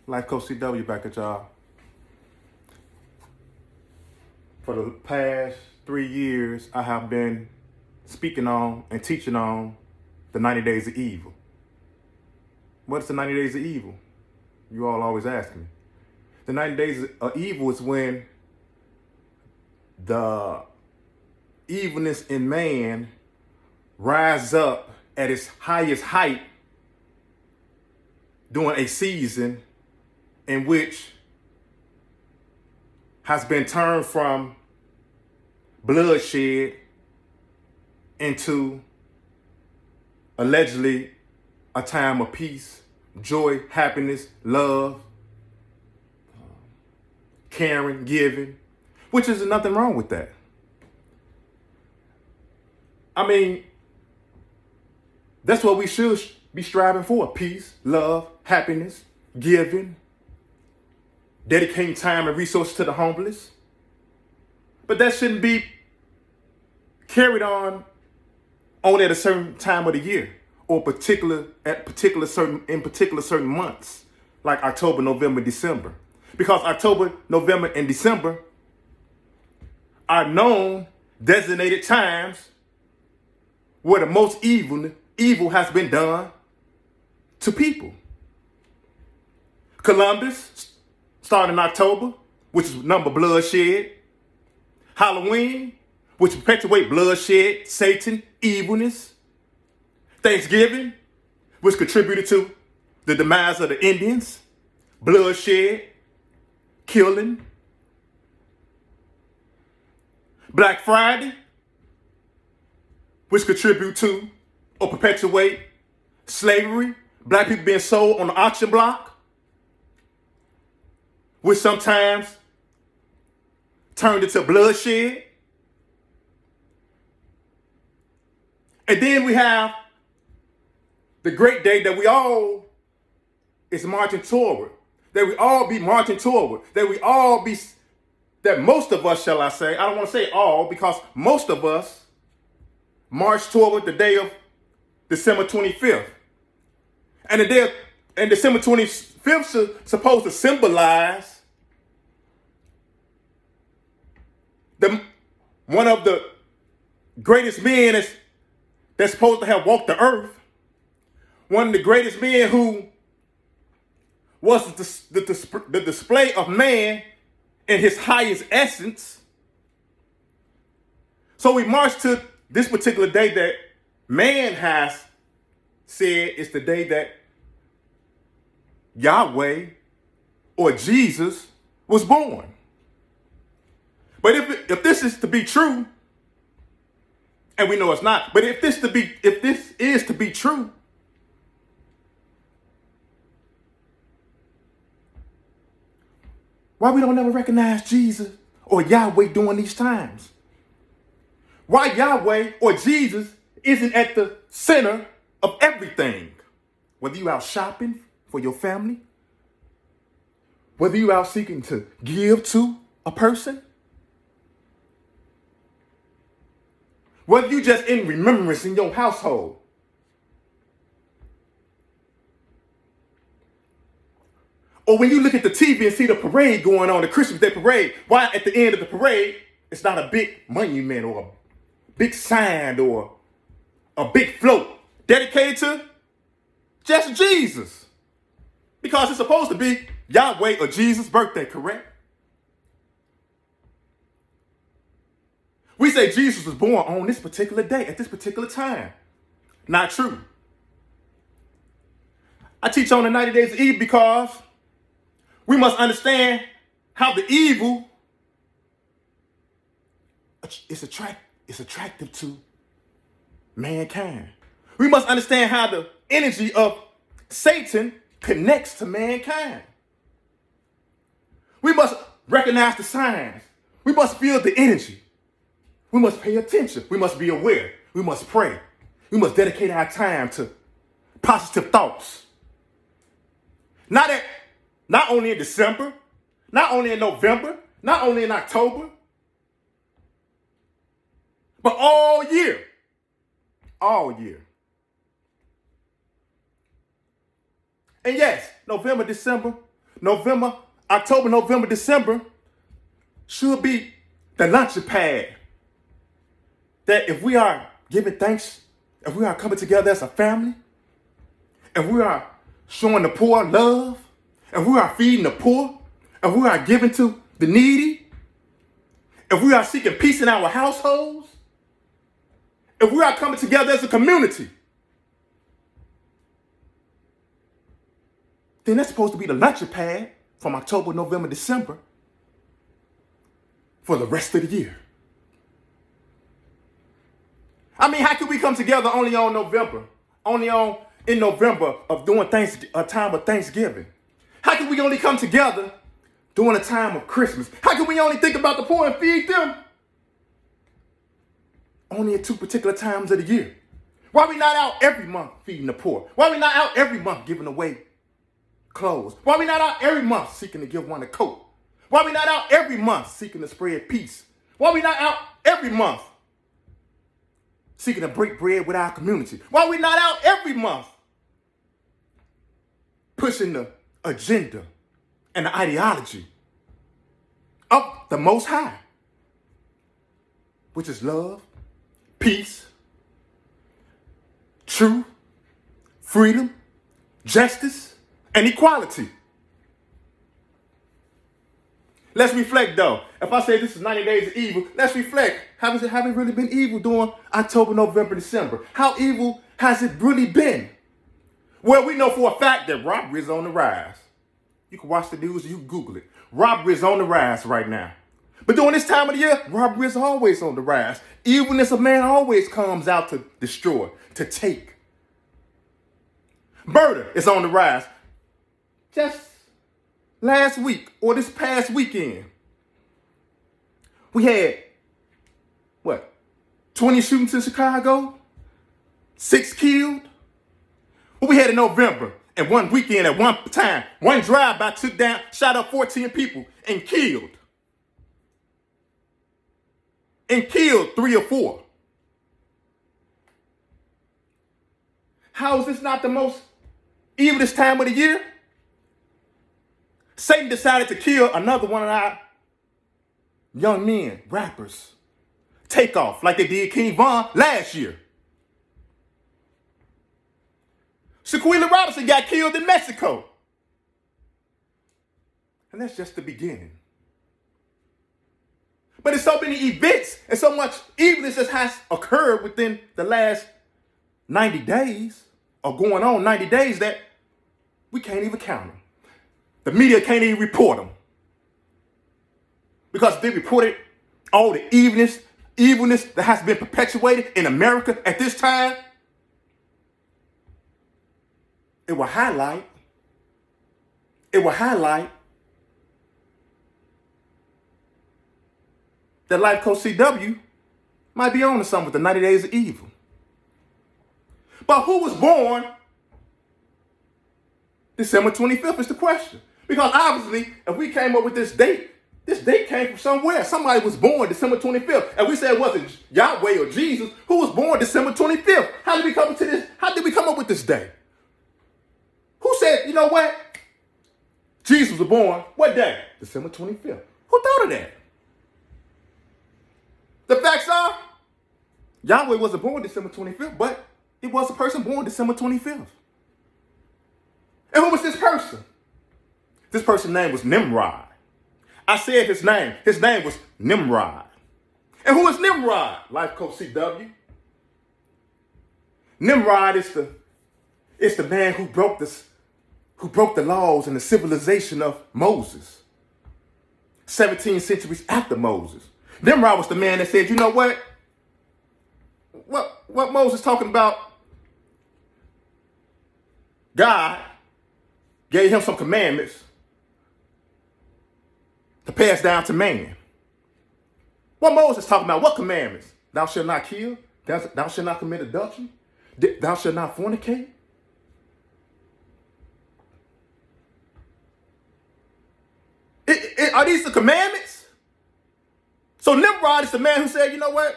Life Coach CW back at y'all. For the past 3 years, I have been speaking on and teaching on the 90 Days of Evil. What's the 90 Days of Evil? You all always ask me. The 90 Days of Evil is when the evilness in man rises up at its highest height during a season in which has been turned from bloodshed into allegedly a time of peace, joy, happiness, love, caring, giving, which is nothing wrong with that. I mean, that's what we should be striving for: peace, love, happiness, giving, dedicating time and resources to the homeless. But that shouldn't be carried on only at a certain time of the year or certain months like October, November, December. Because October, November, and December are known designated times where the most evil has been done to people. Columbus started in October, which is number bloodshed. Halloween, which perpetuate bloodshed, Satan, evilness. Thanksgiving, which contributed to the demise of the Indians, bloodshed, killing. Black Friday, which contribute to or perpetuate slavery, black people being sold on the auction block, which sometimes turned into bloodshed. And then we have the great day that we all is marching toward, that we all be marching toward, that most of us, shall I say, I don't want to say all, because most of us march toward the day of December 25th. And the day of, and December 25th is supposed to symbolize one of the greatest men that's supposed to have walked the earth, one of the greatest men who was the display of man in his highest essence. So we march to this particular day that man has said is the day that Yahweh or Jesus was born. But if this is to be true, and we know it's not, but if this is to be true, why we don't ever recognize Jesus or Yahweh during these times? Why Yahweh or Jesus isn't at the center of everything? Whether you out shopping for your family, whether you out seeking to give to a person, whether you just in remembrance in your household. Or when you look at the TV and see the parade going on, the Christmas Day parade, why at the end of the parade, it's not a big monument or a big sign or a big float dedicated to just Jesus. Because it's supposed to be Yahweh or Jesus' birthday, correct? We say Jesus was born on this particular day, at this particular time. Not true. I teach on the 90 Days of Evil because we must understand how the evil is attractive to mankind. We must understand how the energy of Satan connects to mankind. We must recognize the signs. We must feel the energy. We must pay attention. We must be aware. We must pray. We must dedicate our time to positive thoughts. Not only in December, not only in November, not only in October, but all year. All year. And yes, November, December, October, November, December should be the launching pad. That if we are giving thanks, if we are coming together as a family, if we are showing the poor love, if we are feeding the poor, if we are giving to the needy, if we are seeking peace in our households, if we are coming together as a community, then that's supposed to be the launching pad from October, November, December for the rest of the year. I mean, how can we come together only on November? In November of doing a time of Thanksgiving? How can we only come together during a time of Christmas? How can we only think about the poor and feed them only at 2 particular times of the year? Why are we not out every month feeding the poor? Why are we not out every month giving away clothes? Why are we not out every month seeking to give one a coat? Why are we not out every month seeking to spread peace? Why are we not out every month seeking to break bread with our community? Why are we not out every month pushing the agenda and the ideology of the Most High, which is love, peace, truth, freedom, justice, and equality? Let's reflect, though. If I say this is 90 days of evil, let's reflect. Have it really been evil during October, November, December? How evil has it really been? Well, we know for a fact that robbery is on the rise. You can watch the news, you can Google it. Robbery is on the rise right now. But during this time of the year, robbery is always on the rise. Evilness of man always comes out to destroy, to take. Murder is on the rise. Just last week or this past weekend, we had, 20 shootings in Chicago? 6 killed? What we had in November, and one weekend at one time, one drive-by shot up 14 people and killed. And killed 3 or 4. How is this not the most evilest time of the year? Satan decided to kill another one of our young men, rappers. Takeoff, like they did King Von last year. Shaquille Robinson got killed in Mexico. And that's just the beginning. But there's so many events and so much evilness that has occurred within the last 90 days, or going on 90 days, that we can't even count them. The media can't even report them. Because they reported all the evilness that has been perpetuated in America at this time. It will highlight that Life Coach CW might be on to something with the 90 Days of Evil. But who was born December 25th is the question. Because obviously, if we came up with this date came from somewhere. Somebody was born December 25th. And we said it wasn't Yahweh or Jesus. Who was born December 25th? How did we come up with this day? Who said, you know what? Jesus was born, what day? December 25th. Who thought of that? The facts are, Yahweh wasn't born December 25th, but it was a person born December 25th. And who was this person? This person's name was Nimrod. I said his name. His name was Nimrod. And who is Nimrod? Life Coach CW. Nimrod is the man who broke the laws and the civilization of Moses. 17 centuries after Moses. Nimrod was the man that said, you know what? What Moses talking about? God gave him some commandments to pass down to man. What Moses talking about? What commandments? Thou shalt not kill. Thou shalt not commit adultery. Thou shalt not fornicate. Are these the commandments? So Nimrod is the man who said, you know what?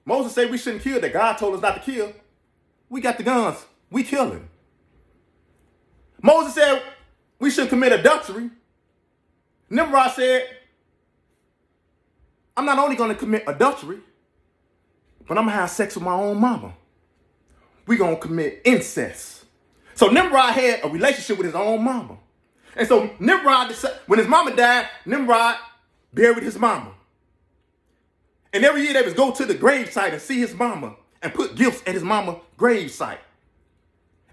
Moses said we shouldn't kill, that God told us not to kill. We got the guns. We killing. Moses said, should commit adultery, Nimrod said, I'm not only going to commit adultery, but I'm going to have sex with my own mama. We're going to commit incest. So Nimrod had a relationship with his own mama. And so Nimrod, when his mama died, Nimrod buried his mama. And every year they would go to the gravesite and see his mama and put gifts at his mama's gravesite.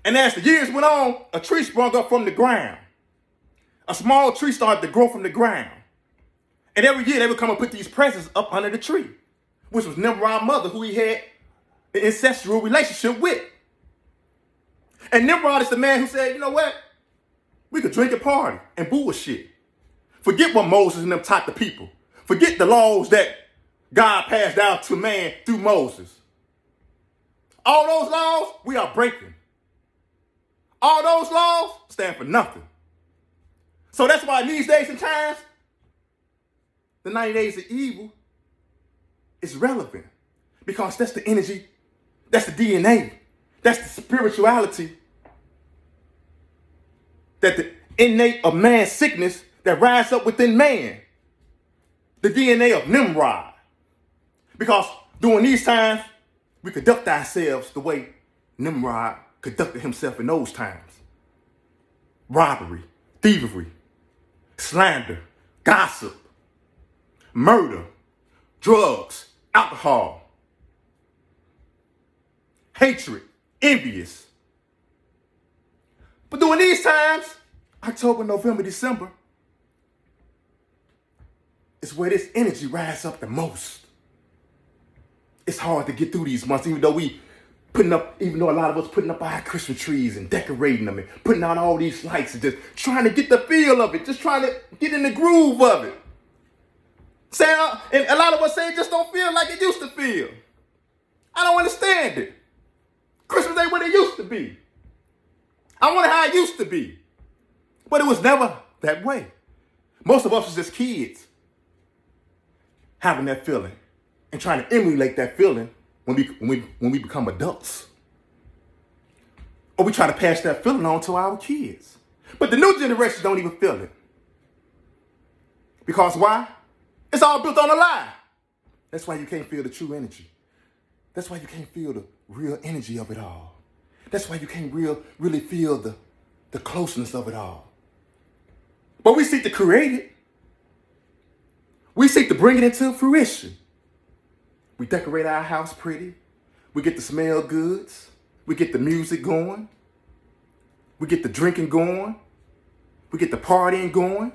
And as the years went on, a tree sprung up from the ground. A small tree started to grow from the ground. And every year they would come and put these presents up under the tree, which was Nimrod's mother, who he had an incestual relationship with. And Nimrod is the man who said, you know what? We could drink and party and bullshit. Forget what Moses and them taught the people. Forget the laws that God passed down to man through Moses. All those laws, we are breaking. All those laws stand for nothing. So that's why in these days and times, the 90 days of evil is relevant. Because that's the energy, that's the DNA, that's the spirituality, that the innate of man's sickness that rises up within man. The DNA of Nimrod. Because during these times, we conduct ourselves the way Nimrod conducted himself in those times. Robbery, thievery, slander, gossip, murder, drugs, alcohol, hatred, envious. But during these times, October, November, December, is where this energy rises up the most. It's hard to get through these months, even though a lot of us putting up our Christmas trees and decorating them and putting out all these lights and just trying to get the feel of it, just trying to get in the groove of it. And a lot of us say it just don't feel like it used to feel. I don't understand it. Christmas ain't what it used to be. I wonder how it used to be. But it was never that way. Most of us was just kids having that feeling and trying to emulate that feeling when we become adults. Or we try to pass that feeling on to our kids. But the new generation don't even feel it. Because why? It's all built on a lie. That's why you can't feel the true energy. That's why you can't feel the real energy of it all. That's why you can't really feel the closeness of it all. But we seek to create it. We seek to bring it into fruition. We decorate our house pretty. We get the smell goods. We get the music going. We get the drinking going. We get the partying going.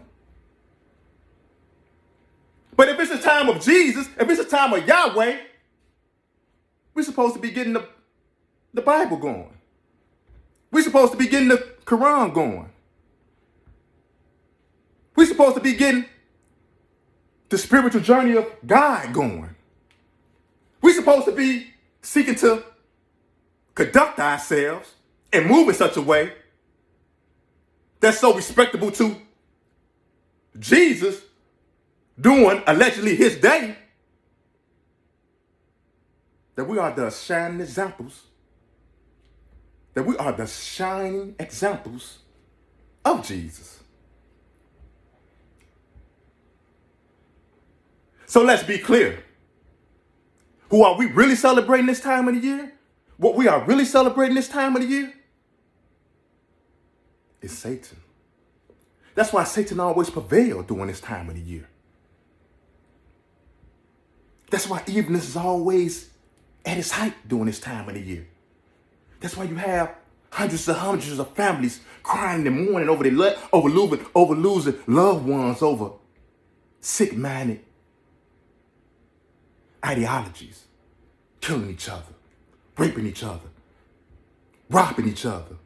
But if it's a time of Jesus, if it's a time of Yahweh, we're supposed to be getting the Bible going. We're supposed to be getting the Quran going. We're supposed to be getting the spiritual journey of God going. We're supposed to be seeking to conduct ourselves and move in such a way that's so respectable to Jesus doing allegedly his day, that we are the shining examples, of Jesus. So let's be clear. Who are we really celebrating this time of the year? What we are really celebrating this time of the year is Satan. That's why Satan always prevails during this time of the year. That's why evilness is always at its height during this time of the year. That's why you have hundreds of families crying in the morning over losing loved ones, over sick-minded ideologies, killing each other, raping each other, robbing each other.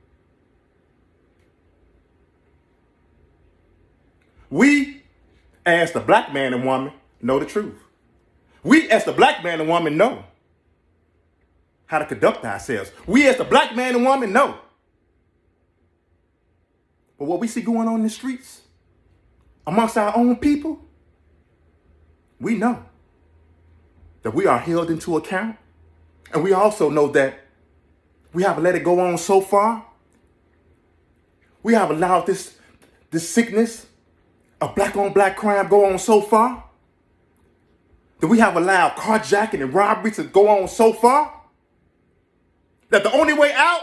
We, as the black man and woman, know the truth. We, as the black man and woman, know how to conduct ourselves. We, as the black man and woman, know. But what we see going on in the streets, amongst our own people, we know that we are held into account. And we also know that we have let it go on so far. We have allowed this this sickness of black on black crime go on so far? That we have allowed carjacking and robbery to go on so far? That the only way out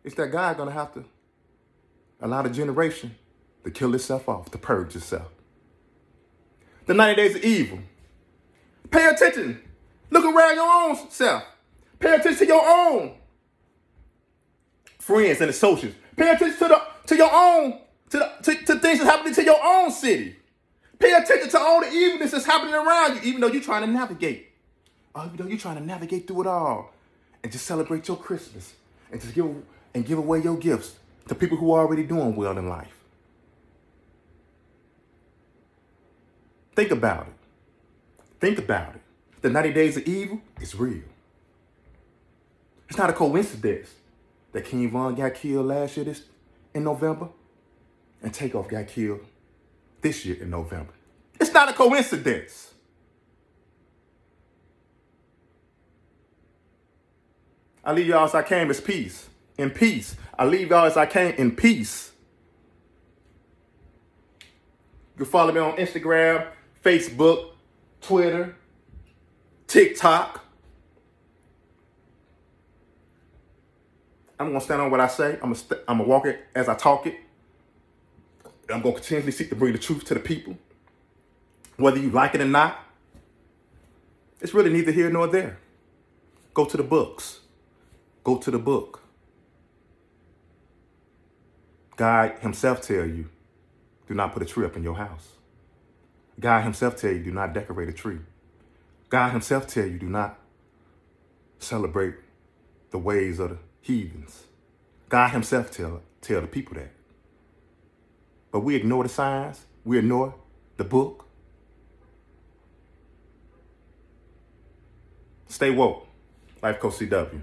is that God gonna have to allow the generation to kill itself off, to purge itself. The 90 days of evil. Pay attention. Look around your own self. Pay attention to your own friends and associates. Pay attention to your own, to things that's happening to your own city. Pay attention to all the evilness that's happening around you, even though you're trying to navigate. Even though you're trying to navigate through it all. And just celebrate your Christmas. And just give away your gifts to people who are already doing well in life. Think about it. Think about it. The 90 days of evil is real. It's not a coincidence that King Von got killed last year in November and Takeoff got killed this year in November. It's not a coincidence. I leave y'all as I came as peace. In peace. I leave y'all as I came in peace. You can follow me on Instagram, Facebook, Twitter, TikTok. I'm going to stand on what I say. I'm going to walk it as I talk it. I'm going to continuously seek to bring the truth to the people. Whether you like it or not, it's really neither here nor there. Go to the books. Go to the book. God himself tell you, do not put a tree up in your house. God himself tell you, do not decorate a tree. God himself tell you, do not celebrate the ways of the heathens. God himself tell the people that. But we ignore the signs. We ignore the book. Stay woke. Life Coach CW.